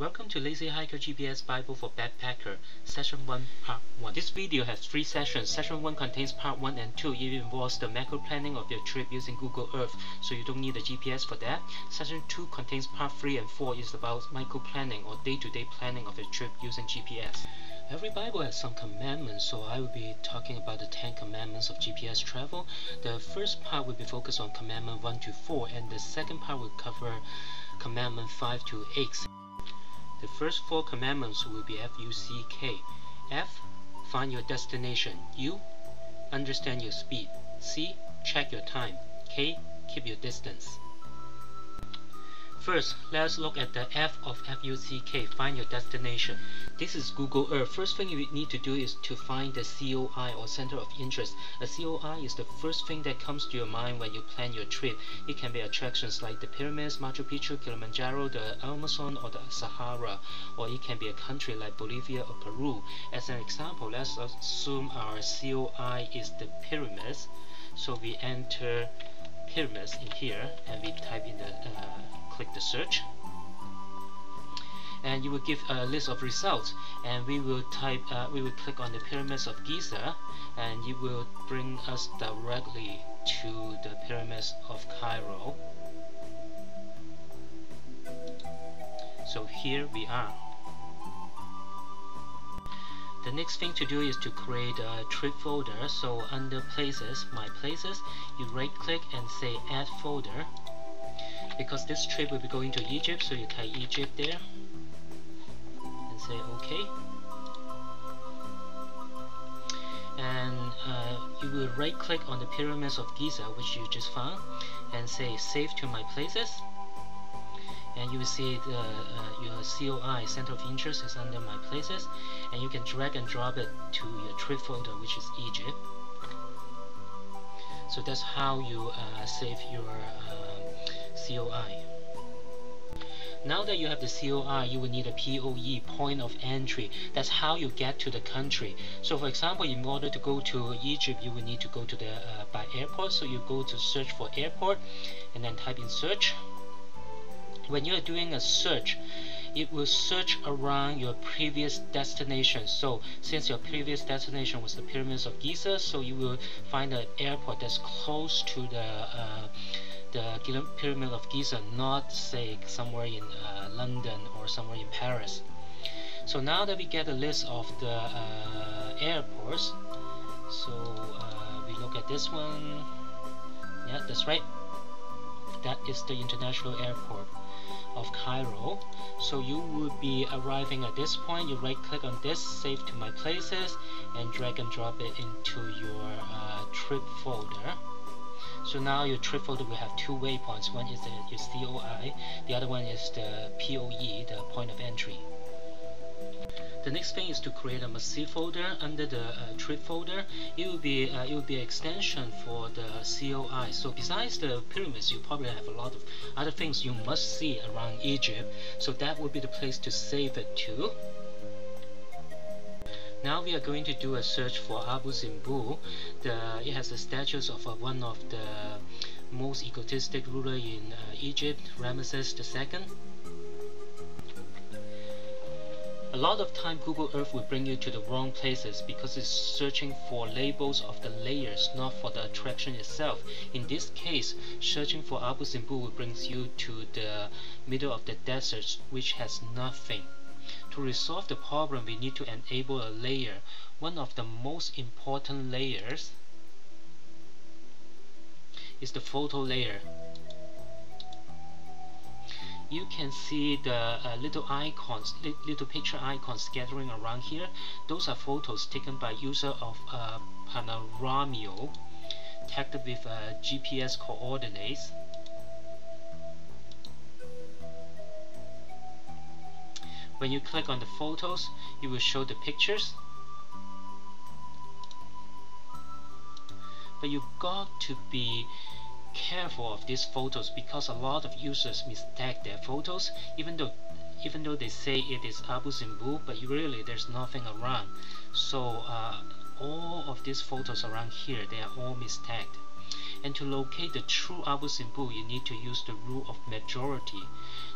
Welcome to Lazy Hiker GPS Bible for Backpacker, Session 1, Part 1. This video has 3 sessions. Session 1 contains Part 1 and 2. It involves the macro planning of your trip using Google Earth, so you don't need a GPS for that. Session 2 contains Part 3 and 4 is about micro planning or day-to-day planning of your trip using GPS. Every Bible has some commandments, so I will be talking about the 10 commandments of GPS travel. The first part will be focused on commandment 1 to 4, and the second part will cover commandment 5 to 8. The first 4 commandments will be F-U-C-K. F, find your destination. U, understand your speed. C, check your time. K, keep your distance. First, let's look at the F of F-U-C-K, find your destination. This is Google Earth. First thing you need to do is to find the COI or center of interest. A COI is the first thing that comes to your mind when you plan your trip. It can be attractions like the pyramids, Machu Picchu, Kilimanjaro, the Amazon, or the Sahara. Or it can be a country like Bolivia or Peru. As an example, let's assume our COI is the pyramids. So we enter pyramids in here and we type in the click the search, and you will give a list of results, and we will click on the pyramids of Giza, and it will bring us directly to the pyramids of Cairo. So here we are. The next thing to do is to create a trip folder. So under places, my places, you right click and say add folder. Because this trip will be going to Egypt, so you type Egypt there and say OK. And you will right click on the pyramids of Giza, which you just found, and say save to my places. And you will see your COI, center of interest, is under my places, and you can drag and drop it to your trip folder, which is Egypt. So that's how you save your COI. Now that you have the COI, you will need a POE, point of entry. That's how you get to the country. So for example, in order to go to Egypt, you will need to go to the by airport. So you go to search for airport and then type in search. When you are doing a search, it will search around your previous destination. So since your previous destination was the pyramids of Giza, so you will find an airport that's close to the pyramid of Giza, not say somewhere in London or somewhere in Paris. So now that we get a list of the airports, so we look at this one. Yeah, that's right. That is the international airport of Cairo. So you would be arriving at this point. You right click on this, save to my places, and drag and drop it into your trip folder. So now your trip folder will have 2 waypoints. One is your COI, the other one is the POE, the point of entry. The next thing is to create a massive folder under the trip folder. It will be an extension for the COI. So besides the pyramids, you probably have a lot of other things you must see around Egypt. So that will be the place to save it to. Now we are going to do a search for Abu Simbel. It has the statues of one of the most egotistic ruler in Egypt, Ramesses II. A lot of time Google Earth will bring you to the wrong places because it's searching for labels of the layers, not for the attraction itself. In this case, searching for Abu Simbel will bring you to the middle of the desert, which has nothing. To resolve the problem, we need to enable a layer. One of the most important layers is the photo layer. You can see the little icons, little picture icons scattering around here. Those are photos taken by user of Panoramio, tagged with GPS coordinates. When you click on the photos, it will show the pictures. But you got to be careful of these photos because a lot of users mistake their photos, even though they say it is Abu Simbel, but really there's nothing around. So all of these photos around here, they are all mistaken. And to locate the true Abu Simbel, you need to use the rule of majority.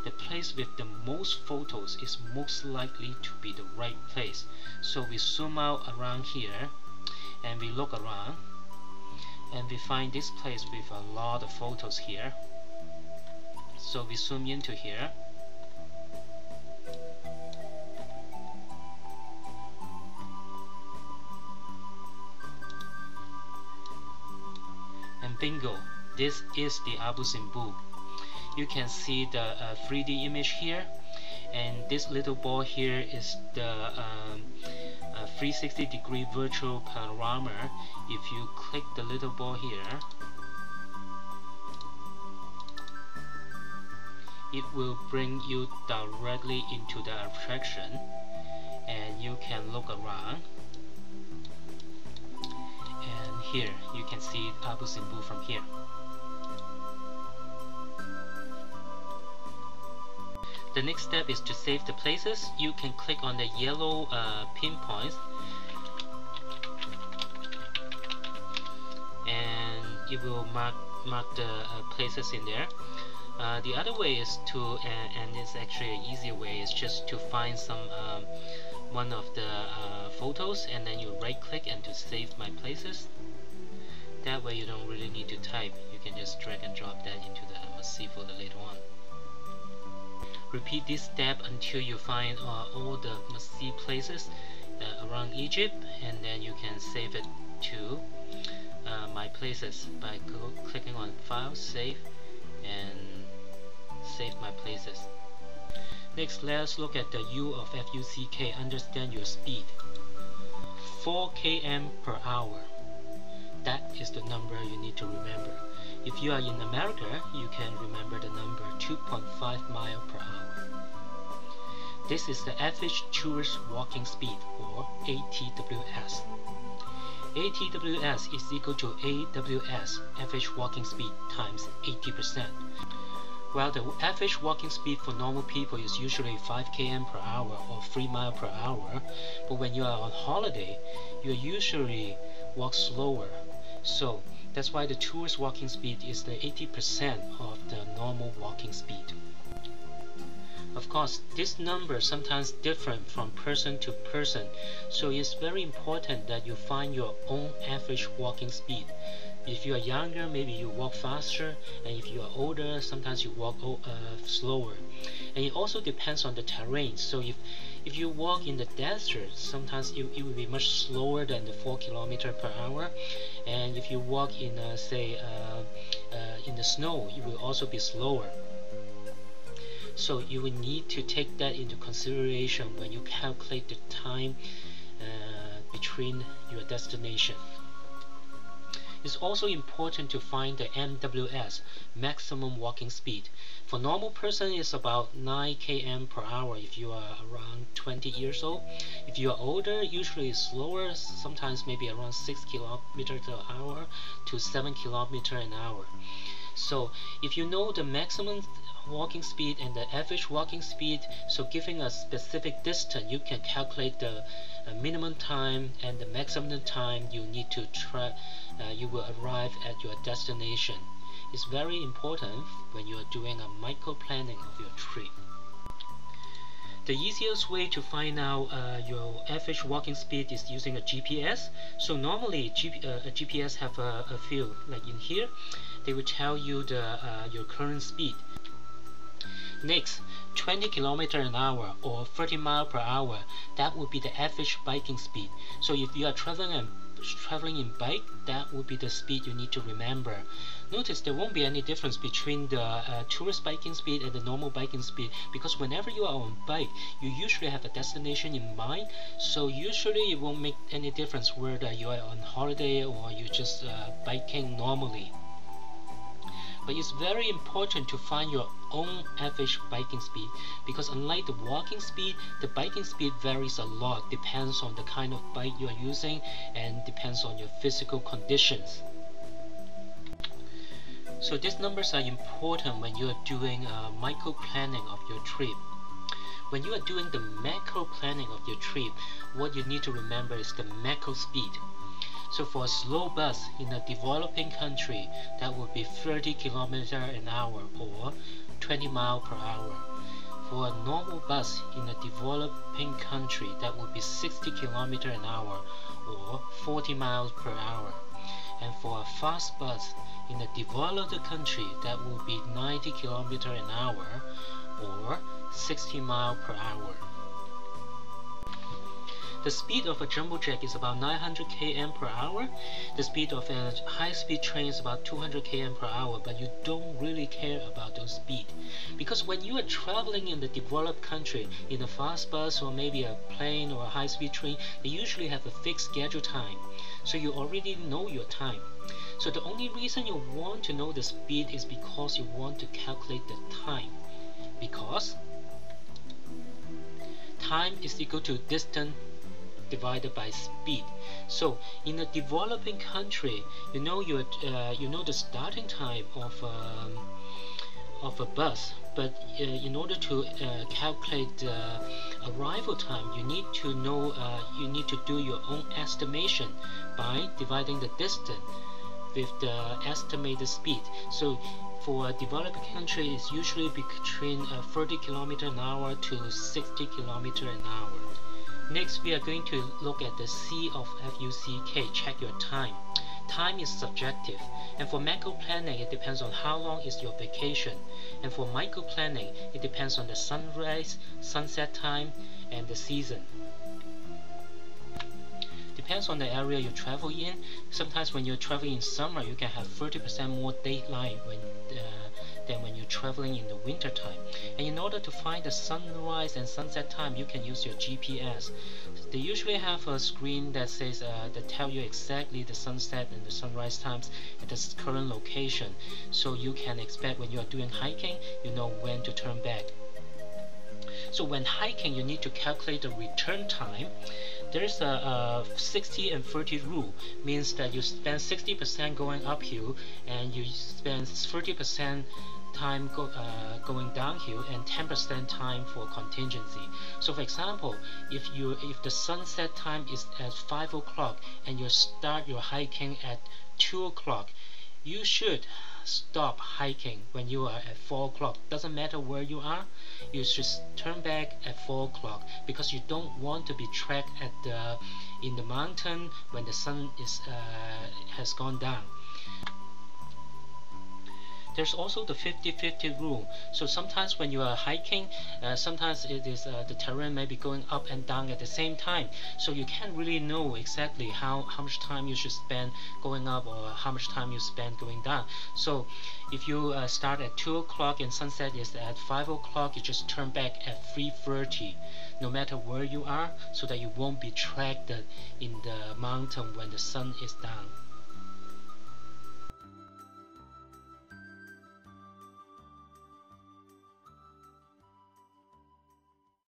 The place with the most photos is most likely to be the right place. So we zoom out around here and we look around and we find this place with a lot of photos here. So we zoom into here. And bingo, this is the Abu Simbel. You can see the 3D image here, and this little ball here is the 360-degree virtual panorama. If you click the little ball here, it will bring you directly into the attraction, and you can look around. And here you can see Abu Simbel from here. The next step is to save the places. You can click on the yellow pinpoints and it will mark the places in there. The other way is to, and it's actually an easier way, is just to find some one of the photos, and then you right click and to save my places. That way you don't really need to type. You can just drag and drop that into the must-see folder later on. Repeat this step until you find all the must-see places around Egypt, and then you can save it to my places by clicking on File, Save, and save my places. Next, let's look at the U of FUCK, understand your speed. 4 km per hour. That is the number you need to remember. If you are in America, you can remember the number 2.5 miles per hour. This is the average tourist walking speed, or ATWS. ATWS is equal to AWS, average walking speed, times 80%. While the average walking speed for normal people is usually 5 km per hour or 3 miles per hour, but when you are on holiday, you usually walk slower. So that's why the tourist walking speed is the 80% of the normal walking speed. Of course, this number sometimes different from person to person, so it's very important that you find your own average walking speed. If you are younger, maybe you walk faster, and if you are older, sometimes you walk slower. And it also depends on the terrain. So if you walk in the desert, sometimes it will be much slower than the 4 km per hour. And if you walk in, say, in the snow, it will also be slower. So you will need to take that into consideration when you calculate the time between your destination. It's also important to find the MWS, maximum walking speed. For normal person, it's about 9 km per hour if you are around 20 years old. If you are older, usually it's slower, sometimes maybe around 6 km per hour to 7 km an hour. So if you know the maximum walking speed and the average walking speed, so giving a specific distance, you can calculate the minimum time and the maximum time you need to try. You will arrive at your destination. It's very important when you are doing a micro planning of your trip. The easiest way to find out your average walking speed is using a GPS. So normally a GPS have a field like in here. They will tell you your current speed. Next, 20 km an hour or 30 miles per hour, that would be the average biking speed. So if you are traveling in bike, that would be the speed you need to remember. Notice there won't be any difference between the tourist biking speed and the normal biking speed, because whenever you are on bike, you usually have a destination in mind. So usually it won't make any difference whether you are on holiday or you just biking normally. But it's very important to find your own average biking speed, because unlike the walking speed, the biking speed varies a lot, depends on the kind of bike you are using and depends on your physical conditions. So these numbers are important when you are doing micro planning of your trip. When you are doing the macro planning of your trip, what you need to remember is the macro speed. So for a slow bus in a developing country, that would be 30 km an hour or 20 miles per hour. For a normal bus in a developing country, that would be 60 km an hour or 40 miles per hour. And for a fast bus in a developed country, that would be 90 km an hour or 60 miles per hour. The speed of a jumbo jet is about 900 km per hour. The speed of a high-speed train is about 200 km per hour, but you don't really care about those speed. Because when you are traveling in the developed country, in a fast bus or maybe a plane or a high-speed train, they usually have a fixed schedule time. So you already know your time. So the only reason you want to know the speed is because you want to calculate the time. Because time is equal to distance divided by speed. So in a developing country, you know the starting time of a bus, but in order to calculate the arrival time, you need to know you need to do your own estimation by dividing the distance with the estimated speed. So for a developed country, it's usually between 30 km an hour to 60 km an hour. Next, we are going to look at the C of FUCK, check your time. Time is subjective, and for macro planning, it depends on how long is your vacation. And for micro planning, it depends on the sunrise, sunset time, and the season. Depends on the area you travel in. Sometimes when you're traveling in summer, you can have 30% more daylight than when you're traveling in the winter time. And in order to find the sunrise and sunset time, you can use your GPS. They usually have a screen that says that tell you exactly the sunset and the sunrise times at the current location, so you can expect when you are doing hiking, you know when to turn back. So when hiking, you need to calculate the return time. There's a 60 and 30 rule, means that you spend 60% going uphill and you spend 30% time going downhill and 10% time for contingency. So for example, if the sunset time is at 5 o'clock and you start your hiking at 2 o'clock, you should stop hiking when you are at 4 o'clock. Doesn't matter where you are, you should turn back at 4 o'clock, because you don't want to be trapped in the mountain when the sun has gone down. There's also the 50-50 rule. So sometimes when you are hiking, sometimes it is the terrain may be going up and down at the same time. So you can't really know exactly how much time you should spend going up or how much time you spend going down. So if you start at 2 o'clock and sunset is at 5 o'clock, you just turn back at 3:30, no matter where you are, so that you won't be trapped in the mountain when the sun is down.